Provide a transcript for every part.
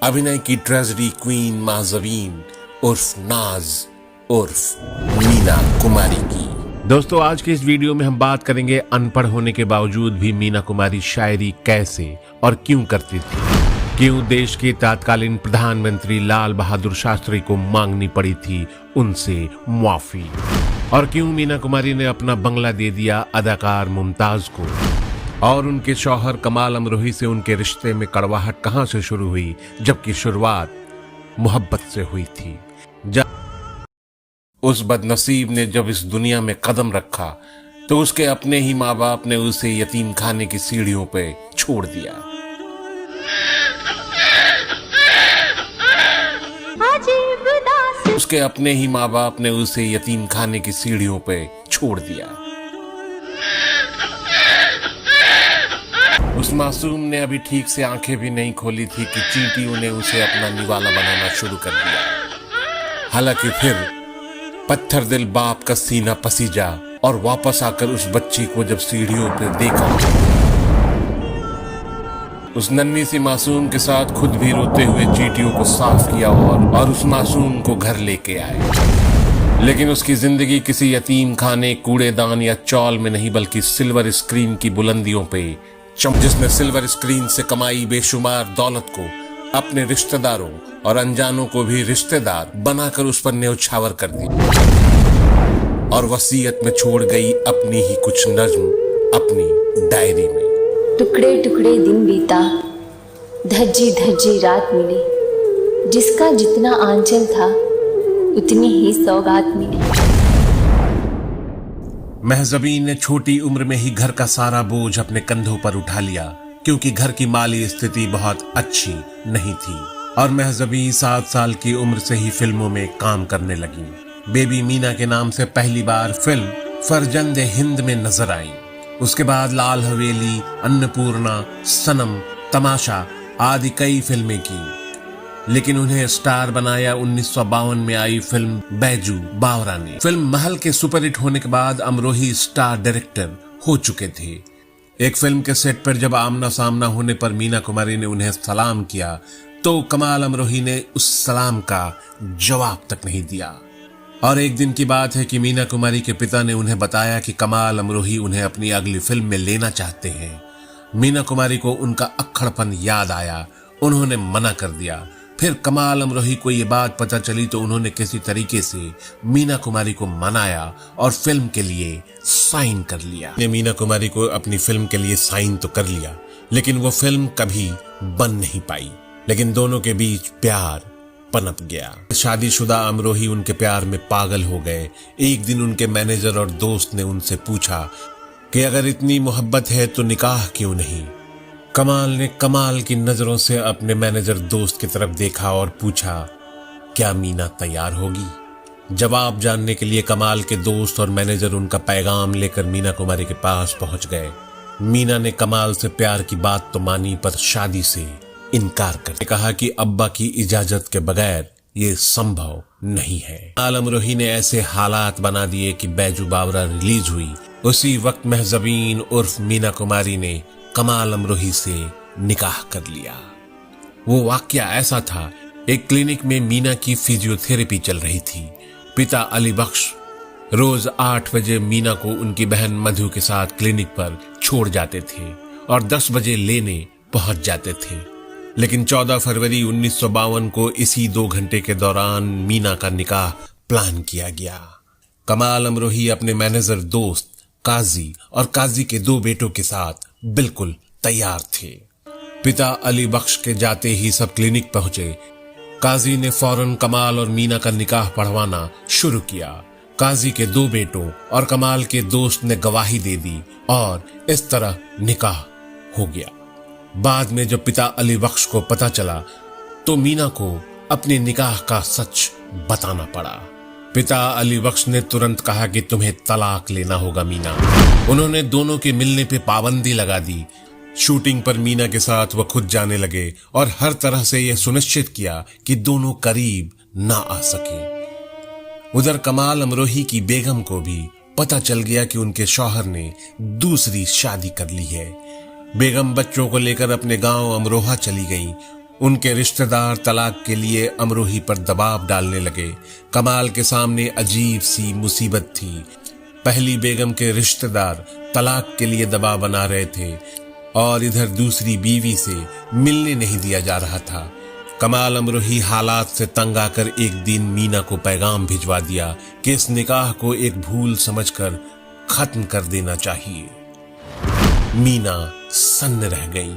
अभिनय की tragedy queen महज़बीन उर्फ नाज उर्फ मीना कुमारी की। दोस्तों, आज के इस वीडियो में हम बात करेंगे अनपढ़ होने के बावजूद भी मीना कुमारी शायरी कैसे और क्यों करती थी। क्यों देश के तत्कालीन प्रधानमंत्री लाल बहादुर शास्त्री को मांगनी पड़ी थी उनसे माफी, और क्यों मीना कुमारी ने अपना बंगला दे दिया अदाकार मुमताज को, और उनके शौहर कमाल अमरोही से उनके रिश्ते में कड़वाहट कहां से शुरू हुई, जबकि शुरुआत मोहब्बत से हुई थी। उस बदनसीब ने जब इस दुनिया में कदम रखा तो उसके अपने ही माँ बाप ने उसे यतीम खाने की सीढ़ियों पे छोड़ दिया। उसके अपने ही माँ बाप ने उसे यतीम खाने की सीढ़ियों पे छोड़ दिया। उस मासूम ने अभी ठीक से आंखें भी नहीं खोली थी कि चींटियों ने उसे अपना निवाला बनाना शुरू कर दिया। हालांकि फिर पत्थर दिल बाप का सीना पसीजा और वापस आकर उस बच्ची को जब सीढ़ियों पर देखा, उस नन्ही सी मासूम के साथ खुद भी रोते हुए चींटियों को साफ किया और उस मासूम को घर लेके आए। लेकिन उसकी जिंदगी किसी यतीम खाने, कूड़ेदान या चौल में नहीं, बल्कि सिल्वर स्क्रीन की बुलंदियों पे जिसने सिल्वर स्क्रीन से कमाई बेशुमार दौलत को अपने रिश्तेदारों और अनजानों को भी रिश्तेदार बनाकर उस पर न्यौछावर कर दी और वसीयत में छोड़ गई अपनी ही कुछ नज्म अपनी डायरी में। टुकड़े टुकड़े दिन बीता, धज्जी धज्जी रात मिली, जिसका जितना आंचल था उतनी ही सौगात मिली। महज़बीन ने छोटी उम्र में ही घर का सारा बोझ अपने कंधों पर उठा लिया, क्योंकि घर की माली स्थिति बहुत अच्छी नहीं थी, और महज़बीन 7 साल की उम्र से ही फिल्मों में काम करने लगी। बेबी मीना के नाम से पहली बार फिल्म फरजंद हिंद में नजर आई। उसके बाद लाल हवेली, अन्नपूर्णा, सनम, तमाशा आदि कई फिल्में की, लेकिन उन्हें स्टार बनाया 1952 में आई फिल्म बैजू बावरा ने। फिल्म महल के सुपरहिट होने के बाद अमरोही स्टार डायरेक्टर हो चुके थे। एक फिल्म के सेट पर जब आमना सामना होने पर मीना कुमारी ने उन्हें सलाम किया तो कमाल अमरोही ने उस सलाम का जवाब तक नहीं दिया। और एक दिन की बात है कि मीना कुमारी के पिता ने उन्हें बताया कि कमाल अमरोही उन्हें अपनी अगली फिल्म में लेना चाहते हैं। मीना कुमारी को उनका अक्खड़पन याद आया, उन्होंने मना कर दिया। फिर कमाल अमरोही को ये बात पता चली तो उन्होंने किसी तरीके से मीना कुमारी को मनाया और फिल्म के लिए साइन कर लिया। मीना कुमारी को अपनी फिल्म के लिए साइन तो कर लिया, लेकिन वो फिल्म कभी बन नहीं पाई। लेकिन दोनों के बीच प्यार पनप गया। शादीशुदा अमरोही उनके प्यार में पागल हो गए। एक दिन उनके मैनेजर और दोस्त ने उनसे पूछा कि अगर इतनी मोहब्बत है तो निकाह क्यों नहीं। कमाल ने कमाल की नजरों से अपने मैनेजर दोस्त की तरफ देखा और पूछा, क्या मीना तैयार होगी? जवाब जानने के लिए कमाल के दोस्त और मैनेजर उनका पैगाम लेकर मीना कुमारी के पास पहुंच गए। मीना ने कमाल से प्यार की बात तो मानी, पर शादी से इनकार कर कहा कि अब्बा की इजाजत के बगैर ये संभव नहीं है। कमाल अमरोही ने ऐसे हालात बना दिए कि बैजू बावरा रिलीज हुई। उसी वक्त महज़बीन उर्फ मीना कुमारी ने कमाल अमरोही से निकाह कर लिया। वो वाकया ऐसा था, एक क्लिनिक में मीना की फिजियोथेरेपी चल रही थी। पिता अली बख्श रोज 8 बजे मीना को उनकी बहन मधु के साथ क्लिनिक पर छोड़ जाते थे और 10 बजे लेने पहुंच जाते थे। लेकिन 14 फरवरी 1952 को इसी 2 घंटे के दौरान मीना का निकाह प्लान किया गया। कमाल अमरोही अपने मैनेजर दोस्त काजी और काजी के 2 बेटों के साथ बिल्कुल तैयार थे। पिता अली बख्श के जाते ही सब क्लिनिक पहुंचे। काजी ने फौरन कमाल और मीना का निकाह पढ़वाना शुरू किया। काजी के 2 बेटों और कमाल के दोस्त ने गवाही दे दी और इस तरह निकाह हो गया। बाद में जब पिता अली बख्श को पता चला तो मीना को अपने निकाह का सच बताना पड़ा। पिता अली बख्श ने तुरंत कहा कि तुम्हें तलाक लेना होगा मीना। उन्होंने दोनों के मिलने पे पाबंदी लगा दी। शूटिंग पर मीना के साथ वह खुद जाने लगे और हर तरह से यह सुनिश्चित किया कि दोनों करीब ना आ सके। उधर कमाल अमरोही की बेगम को भी पता चल गया कि उनके शौहर ने दूसरी शादी कर ली है। बेगम बच्चों को लेकर अपने गांव अमरोहा चली गईं। उनके रिश्तेदार तलाक के लिए अमरोही पर दबाव डालने लगे। कमाल के सामने अजीब सी मुसीबत थी। पहली बेगम के रिश्तेदार तलाक के लिए दबाव बना रहे थे और इधर दूसरी बीवी से मिलने नहीं दिया जा रहा था। कमाल अमरोही हालात से तंग आकर एक दिन मीना को पैगाम भिजवा दिया कि इस निकाह को एक भूल समझकर खत्म कर देना चाहिए। मीना सन्न रह गई।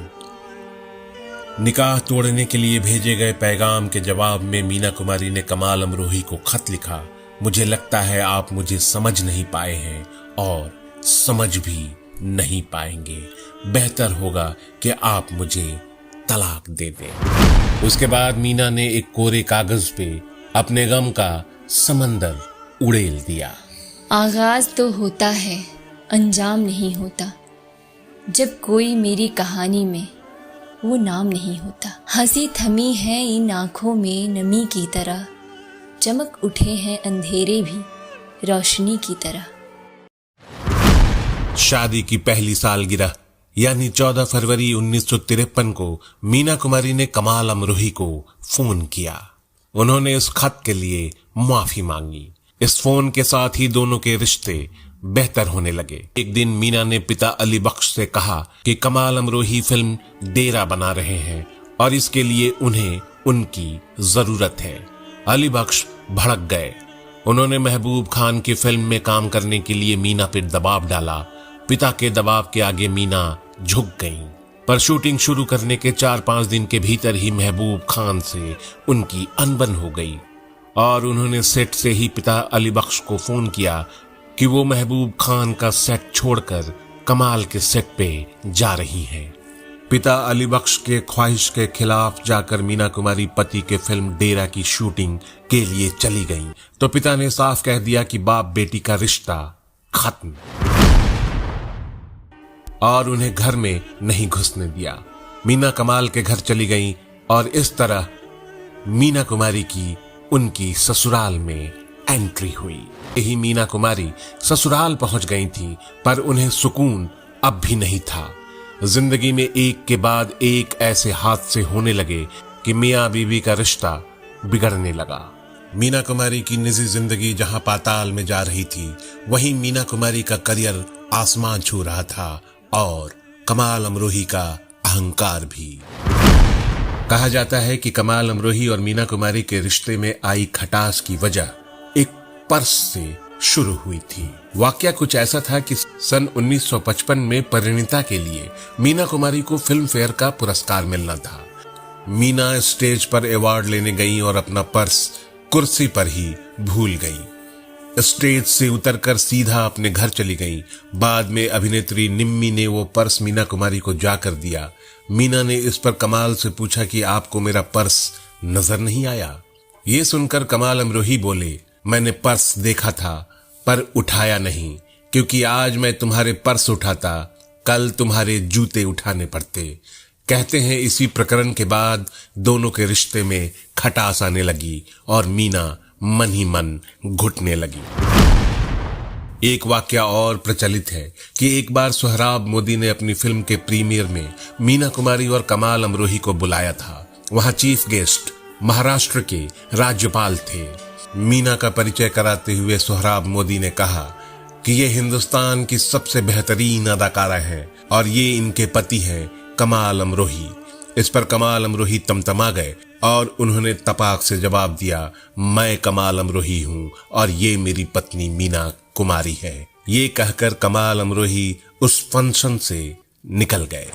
निकाह तोड़ने के लिए भेजे गए पैगाम के जवाब में मीना कुमारी ने कमाल अमरोही को खत लिखा, मुझे लगता है आप मुझे समझ नहीं पाए हैं और समझ भी नहीं पाएंगे। बेहतर होगा कि आप मुझे तलाक दे दें। उसके बाद मीना ने एक कोरे कागज पे अपने गम का समंदर उड़ेल दिया। आगाज तो होता है, अंजाम नहीं होता। जब कोई मेरी कहानी में वो नाम नहीं होता। हंसी थमी है इन आंखों में नमी की तरह, चमक उठे हैं अंधेरे भी रोशनी की तरह। शादी की पहली सालगिरह यानी 14 फरवरी 1953 को मीना कुमारी ने कमाल अमरोही को फोन किया। उन्होंने इस खत के लिए माफी मांगी। इस फोन के साथ ही दोनों के रिश्ते बेहतर होने लगे। एक दिन मीना ने पिता अली बख्श से कहा कि कमाल अमरोही फिल्म डेरा बना रहे हैं और इसके लिए उन्हें उनकी जरूरत है। अली बख्श भड़क गए। उन्होंने महबूब खान की फिल्म में काम करने के लिए मीना पर दबाव डाला। पिता के दबाव के आगे मीना झुक गईं, पर शूटिंग शुरू करने के 4-5 दिन के भीतर ही महबूब खान से उनकी अनबन हो गई और उन्होंने सेट से ही पिता अली बख्श को फोन किया कि वो महबूब खान का सेट छोड़कर कमाल के सेट पे जा रही हैं। पिता अली बख्श के ख्वाहिश के खिलाफ जाकर मीना कुमारी पति के फिल्म डेरा की शूटिंग के लिए चली गईं, तो पिता ने साफ कह दिया कि बाप बेटी का रिश्ता खत्म और उन्हें घर में नहीं घुसने दिया। मीना कमाल के घर चली गईं और इस तरह मीना कुमारी की उनकी ससुराल में एंट्री हुई। यही मीना कुमारी ससुराल पहुंच गई थी, पर उन्हें सुकून अब भी नहीं था। जिंदगी में एक के बाद एक ऐसे हादसे होने लगे कि मियां बीवी का रिश्ता बिगड़ने लगा। मीना कुमारी की निजी जिंदगी जहां पाताल में जा रही थी, वहीं मीना कुमारी का करियर आसमान छू रहा था और कमाल अमरोही का अहंकार भी। कहा जाता है कि कमाल अमरोही और मीना कुमारी के रिश्ते में आई खटास की वजह एक पर्स से शुरू हुई थी। वाकया कुछ ऐसा था कि सन 1955 में परिणीता के लिए मीना कुमारी को फिल्म फेयर का पुरस्कार मिलना था। मीना स्टेज पर अवार्ड लेने गई और अपना पर्स कुर्सी पर ही भूल गई। स्टेज से उतरकर सीधा अपने घर चली गई। बाद में अभिनेत्री निम्मी ने वो पर्स मीना कुमारी को जाकर दिया। मीना ने इस पर कमाल से पूछा कि आपको मेरा पर्स नजर नहीं आया? ये सुनकर कमाल अमरोही बोले, मैंने पर्स देखा था पर उठाया नहीं, क्योंकि आज मैं तुम्हारे पर्स उठाता, कल तुम्हारे जूते उठाने पड़ते। कहते हैं इसी प्रकरण के बाद दोनों के रिश्ते में खटास आने लगी और मीना मन ही मन घुटने लगी। एक वाकया और प्रचलित है कि एक बार सोहराब मोदी ने अपनी फिल्म के प्रीमियर में मीना कुमारी और कमाल अमरोही को बुलाया था। वहां चीफ गेस्ट महाराष्ट्र के राज्यपाल थे। मीना का परिचय कराते हुए सोहराब मोदी ने कहा कि ये हिंदुस्तान की सबसे बेहतरीन अदाकारा है और ये इनके पति हैं कमाल अमरोही। इस पर कमाल अमरोही तमतमा गए और उन्होंने तपाक से जवाब दिया, मैं कमाल अमरोही हूं और ये मेरी पत्नी मीना कुमारी है। ये कहकर कमाल अमरोही उस फंक्शन से निकल गए।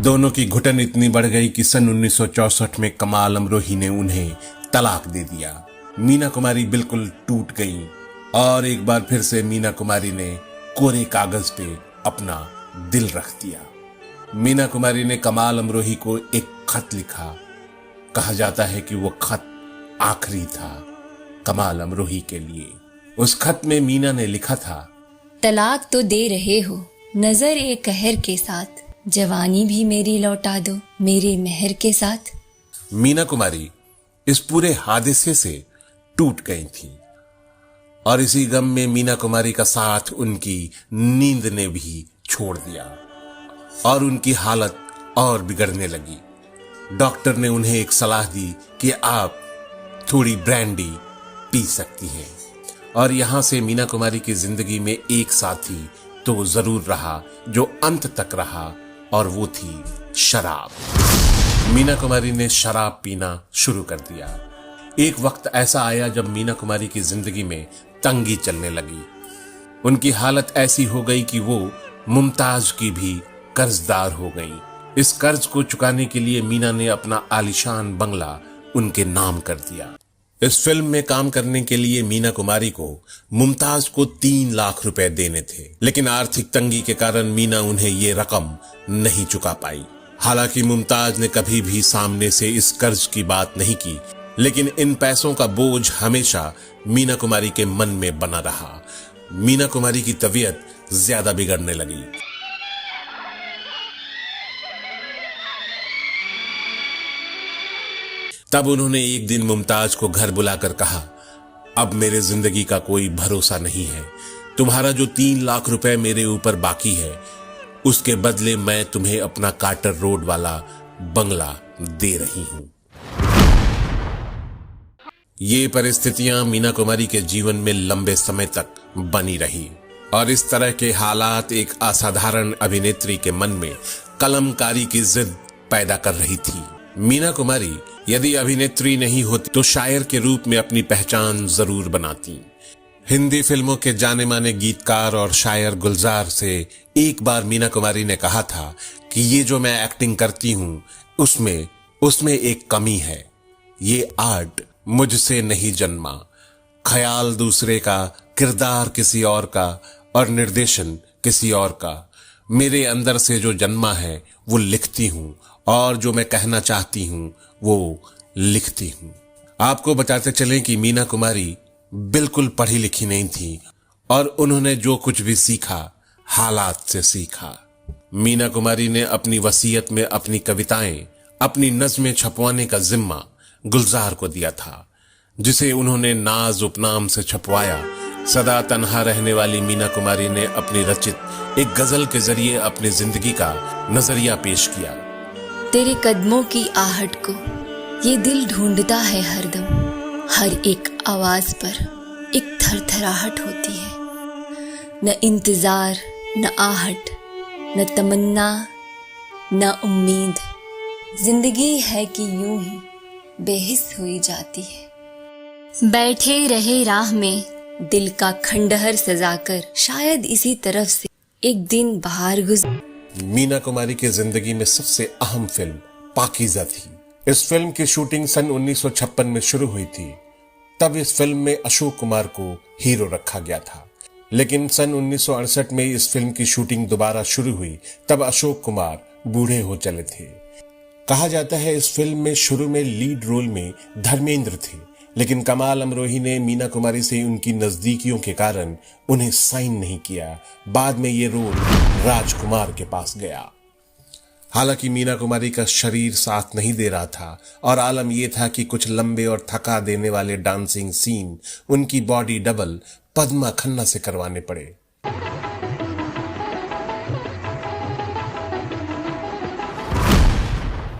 दोनों की घुटन इतनी बढ़ गई कि सन 1964 में कमाल अमरोही ने उन्हें तलाक दे दिया। मीना कुमारी बिल्कुल टूट गई और एक बार फिर से मीना कुमारी ने कोरे कागज पे अपना दिल रख दिया। मीना कुमारी ने कमाल अमरोही को एक खत लिखा। कहा जाता है कि वो खत आखिरी था कमाल अमरोही के लिए। उस खत में मीना ने लिखा था, तलाक तो दे रहे हो नजर एक कहर के साथ, जवानी भी मेरी लौटा दो मेरे मेहर के साथ। मीना कुमारी इस पूरे हादसे से टूट गई थी और इसी गम में मीना कुमारी का साथ उनकी नींद ने भी छोड़ दिया और उनकी हालत और बिगड़ने लगी। डॉक्टर ने उन्हें एक सलाह दी कि आप थोड़ी ब्रांडी पी सकती हैं। और यहां से मीना कुमारी की जिंदगी में एक साथी तो जरूर रहा जो अंत तक रहा, और वो थी शराब। मीना कुमारी ने शराब पीना शुरू कर दिया। एक वक्त ऐसा आया जब मीना कुमारी की जिंदगी में तंगी चलने लगी। उनकी हालत ऐसी हो गई कि वो मुमताज की भी कर्जदार हो गई। इस कर्ज को चुकाने के लिए मीना ने अपना आलीशान बंगला उनके नाम कर दिया। इस फिल्म में काम करने के लिए मीना कुमारी को मुमताज को 3 लाख रुपए देने थे, लेकिन आर्थिक तंगी के कारण मीना उन्हें ये रकम नहीं चुका पाई। हालांकि मुमताज ने कभी भी सामने से इस कर्ज की बात नहीं की, लेकिन इन पैसों का बोझ हमेशा मीना कुमारी के मन में बना रहा। मीना कुमारी की तबीयत ज्यादा बिगड़ने लगी। तब उन्होंने एक दिन मुमताज को घर बुलाकर कहा, अब मेरे जिंदगी का कोई भरोसा नहीं है। तुम्हारा जो 3 लाख रुपए मेरे ऊपर बाकी है, उसके बदले मैं तुम्हें अपना कार्टर रोड वाला बंगला दे रही हूं। ये परिस्थितियां मीना कुमारी के जीवन में लंबे समय तक बनी रही, और इस तरह के हालात एक असाधारण अभिनेत्री के मन में कलमकारी की जिद पैदा कर रही थी। मीना कुमारी यदि अभिनेत्री नहीं होती तो शायर के रूप में अपनी पहचान जरूर बनाती। हिंदी फिल्मों के जाने माने गीतकार और शायर गुलजार से एक बार मीना कुमारी ने कहा था कि ये जो मैं एक्टिंग करती हूं उसमें एक कमी है। ये आर्ट मुझसे नहीं जन्मा। ख्याल दूसरे का, किरदार किसी और का, और निर्देशन किसी और का। मेरे अंदर से जो जन्मा है वो लिखती हूं, और जो मैं कहना चाहती हूं वो लिखती हूं। आपको बताते चलें कि मीना कुमारी बिल्कुल पढ़ी लिखी नहीं थी, और उन्होंने जो कुछ भी सीखा हालात से सीखा। मीना कुमारी ने अपनी वसीयत में अपनी कविताएं, अपनी नज़्में छपवाने का जिम्मा गुलजार को दिया था, जिसे उन्होंने नाज उपनाम से छपवाया। सदा तन्हा रहने वाली मीना कुमारी ने अपनी रचित एक गजल के जरिए अपनी जिंदगी का नजरिया पेश किया। तेरे कदमों की आहट को ये दिल ढूंढता है हरदम, हर एक आवाज पर एक थरथराहट होती है। न इंतजार, न आहट, न तमन्ना, न उम्मीद, जिंदगी है कि यूं ही बेहिस हुई जाती है। बैठे रहे राह में दिल का खंडहर सजाकर, शायद इसी तरफ से एक दिन बाहर गुजर। मीना कुमारी की जिंदगी में सबसे अहम फिल्म पाकीज़ा थी। इस फिल्म की शूटिंग सन 1956 में शुरू हुई थी। तब इस फिल्म में अशोक कुमार को हीरो रखा गया था, लेकिन सन 1968 में इस फिल्म की शूटिंग दोबारा शुरू हुई। तब अशोक कुमार बूढ़े हो चले थे। कहा जाता है इस फिल्म में शुरू में लीड रोल में धर्मेंद्र थे, लेकिन कमाल अमरोही ने मीना कुमारी से उनकी नजदीकियों के कारण उन्हें साइन नहीं किया। बाद में ये रोल राजकुमार के पास गया। हालांकि मीना कुमारी का शरीर साथ नहीं दे रहा था, और आलम यह था कि कुछ लंबे और थका देने वाले डांसिंग सीन उनकी बॉडी डबल पद्मा खन्ना से करवाने पड़े।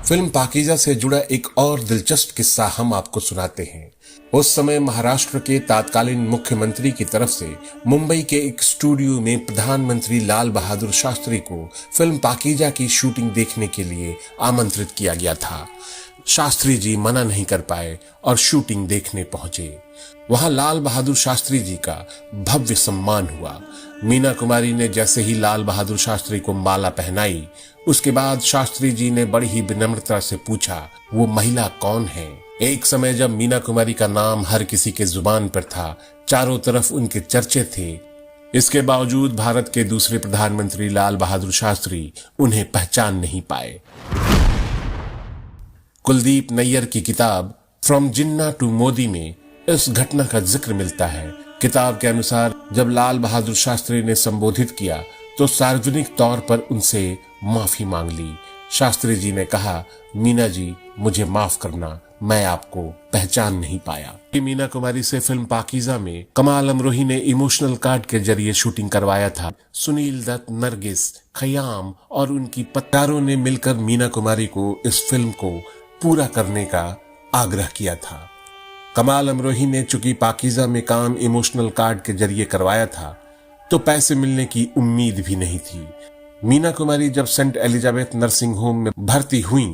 फिल्म पाकीज़ा से जुड़ा एक और दिलचस्प किस्सा हम आपको सुनाते हैं। उस समय महाराष्ट्र के तत्कालीन मुख्यमंत्री की तरफ से मुंबई के एक स्टूडियो में प्रधानमंत्री लाल बहादुर शास्त्री को फिल्म पाकीज़ा की शूटिंग देखने के लिए आमंत्रित किया गया था। शास्त्री जी मना नहीं कर पाए और शूटिंग देखने पहुंचे। वहां लाल बहादुर शास्त्री जी का भव्य सम्मान हुआ। मीना कुमारी ने जैसे ही लाल बहादुर शास्त्री को माला पहनाई, उसके बाद शास्त्री जी ने बड़ी ही विनम्रता से पूछा, वो महिला कौन है? एक समय जब मीना कुमारी का नाम हर किसी के जुबान पर था, चारों तरफ उनके चर्चे थे, इसके बावजूद भारत के दूसरे प्रधानमंत्री लाल बहादुर शास्त्री उन्हें पहचान नहीं पाए। कुलदीप नैयर की किताब फ्रॉम जिन्ना टू मोदी में इस घटना का जिक्र मिलता है। किताब के अनुसार जब लाल बहादुर शास्त्री ने संबोधित किया तो सार्वजनिक तौर पर उनसे माफी मांग ली। शास्त्री जी ने कहा, मीना जी मुझे माफ करना, मैं आपको पहचान नहीं पाया। मीना कुमारी से फिल्म पाकीज़ा में कमाल अमरोही ने इमोशनल कार्ड के जरिए शूटिंग करवाया था। सुनील दत्त, नरगिस, खयाम और उनकी पत्तारों ने मिलकर मीना कुमारी को इस फिल्म को पूरा करने का आग्रह किया था। कमाल अमरोही ने चूंकि पाकीज़ा में काम इमोशनल कार्ड के जरिए करवाया था तो पैसे मिलने की उम्मीद भी नहीं थी। मीना कुमारी जब सेंट एलिजाबेथ नर्सिंग होम में भर्ती हुई,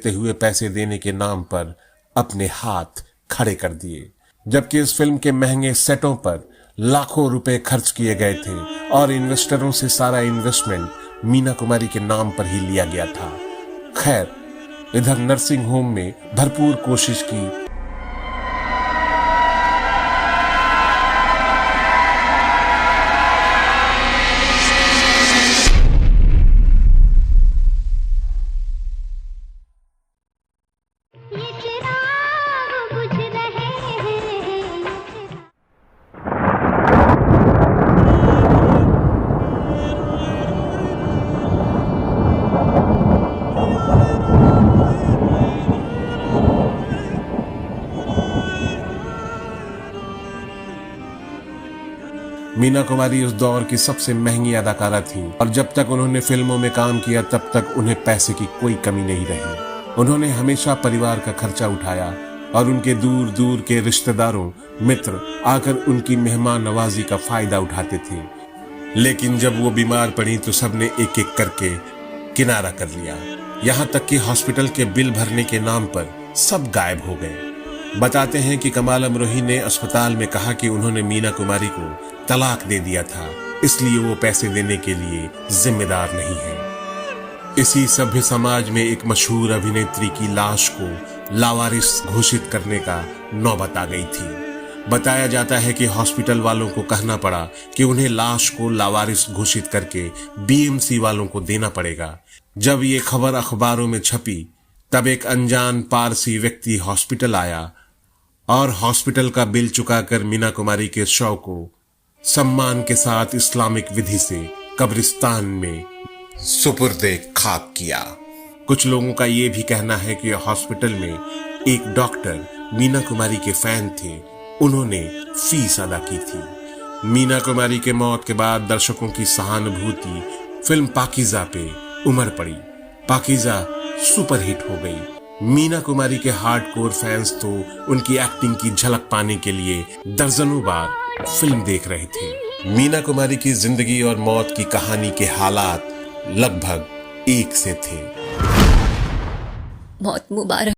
हुए पैसे देने के नाम पर अपने हाथ खड़े कर दिए, जबकि इस फिल्म के महंगे सेटों पर लाखों रुपए खर्च किए गए थे और इन्वेस्टरों से सारा इन्वेस्टमेंट मीना कुमारी के नाम पर ही लिया गया था। खैर, इधर नर्सिंग होम में भरपूर कोशिश की। मीना कुमारी उस दौर की सबसे महंगी अदाकारा थी और जब तक उन्होंने फिल्मों में काम किया तब तक उन्हें पैसे की कोई कमी नहीं रही। उन्होंने हमेशा परिवार का खर्चा उठाया और उनके दूर दूर के रिश्तेदारों, मित्र आकर उनकी मेहमान नवाजी का फायदा उठाते थे। लेकिन जब वो बीमार पड़ी तो सबने एक एक करके किनारा कर लिया। यहाँ तक कि हॉस्पिटल के बिल भरने के नाम पर सब गायब हो गए। बताते हैं कि कमाल अमरोही ने अस्पताल में कहा कि उन्होंने मीना कुमारी को तलाक दे दिया था, इसलिए वो पैसे देने के लिए जिम्मेदार नहीं है। इसी सभ्य समाज में एक मशहूर अभिनेत्री की लाश को लावारिस घोषित करने का नौबत आ गई थी। बताया जाता है कि हॉस्पिटल वालों को कहना पड़ा कि उन्हें लाश को लावारिस घोषित करके बीएमसी वालों को देना पड़ेगा। जब ये खबर अखबारों में छपी तब एक अनजान पारसी व्यक्ति हॉस्पिटल आया और हॉस्पिटल का बिल चुकाकर मीना कुमारी के शव को सम्मान के साथ इस्लामिक विधि से कब्रिस्तान में सुपुर्दे खाक किया। कुछ लोगों का यह भी कहना है कि हॉस्पिटल में एक डॉक्टर मीना कुमारी के फैन थे, उन्होंने फीस अदा की थी। मीना कुमारी के मौत के बाद दर्शकों की सहानुभूति फिल्म पाकीज़ा पे उमड़ पड़ी। पाकीज़ा सुपरहिट हो गई। मीना कुमारी के हार्डकोर फैंस तो उनकी एक्टिंग की झलक पाने के लिए दर्जनों बार फिल्म देख रहे थे। मीना कुमारी की जिंदगी और मौत की कहानी के हालात लगभग एक से थे। मौत मुबारक।